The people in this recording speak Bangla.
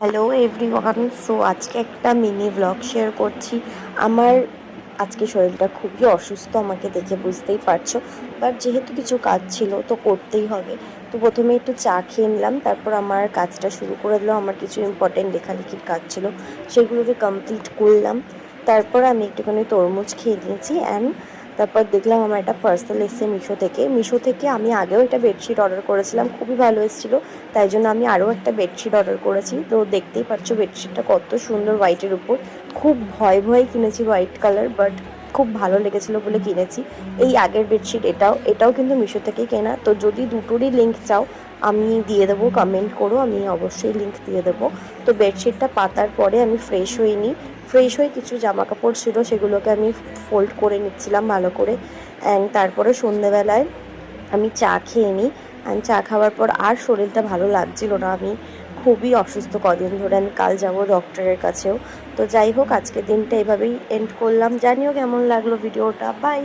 Hello everyone. সো আজকে একটা মিনি ব্লগ শেয়ার করছি। আমার আজকে শরীরটা খুবই অসুস্থ, আমাকে দেখে বুঝতেই পারছো। বাট যেহেতু কিছু কাজ ছিল তো করতেই হবে। তো প্রথমে একটু চা খেয়ে নিলাম, তারপর আমার কাজটা শুরু করে দিলাম। আমার কিছু ইম্পর্টেন্ট লেখালেখির কাজ ছিল, সেগুলোকে কমপ্লিট করলাম। তারপর আমি একটুখানি তরমুজ খেয়ে নিয়েছি তারপর দেখলাম আমার একটা পার্সেল এসেছে মিশো থেকে আমি আগেও একটা বেডশিট অর্ডার করেছিলাম, খুবই ভালো এসেছিলো। তাই জন্য আমি আরও একটা বেডশিট অর্ডার করেছি। তো দেখতেই পাচ্ছ বেডশিটটা কত সুন্দর, হোয়াইটের উপর। খুব ভয়ে কিনেছি হোয়াইট কালার, বাট খুব ভালো লেগেছিলো বলে কিনেছি। এই আগের বেডশিট এটাও কিন্তু মিশো থেকেই কেনা। তো যদি দুটোরই লিঙ্ক চাও আমি দিয়ে দেবো, কমেন্ট করো, আমি অবশ্যই লিঙ্ক দিয়ে দেবো। তো বেডশিটটা পাতার পরে আমি ফ্রেশ হয়ে কিছু জামা কাপড় ছিল সেগুলোকে আমি ফোল্ড করে নিচ্ছিলাম ভালো করে। তারপরে সন্ধেবেলায় আমি চা খেয়ে নিই। চা খাওয়ার পর আর শরীরটা ভালো লাগছিল না, আমি খুবই অসুস্থ কদিন ধরে। আমি কাল যাব ডক্টরের কাছেও। তো যাই হোক, আজকের দিনটা এভাবেই এন্ড করলাম। জানিও কেমন লাগলো ভিডিওটা। বাই।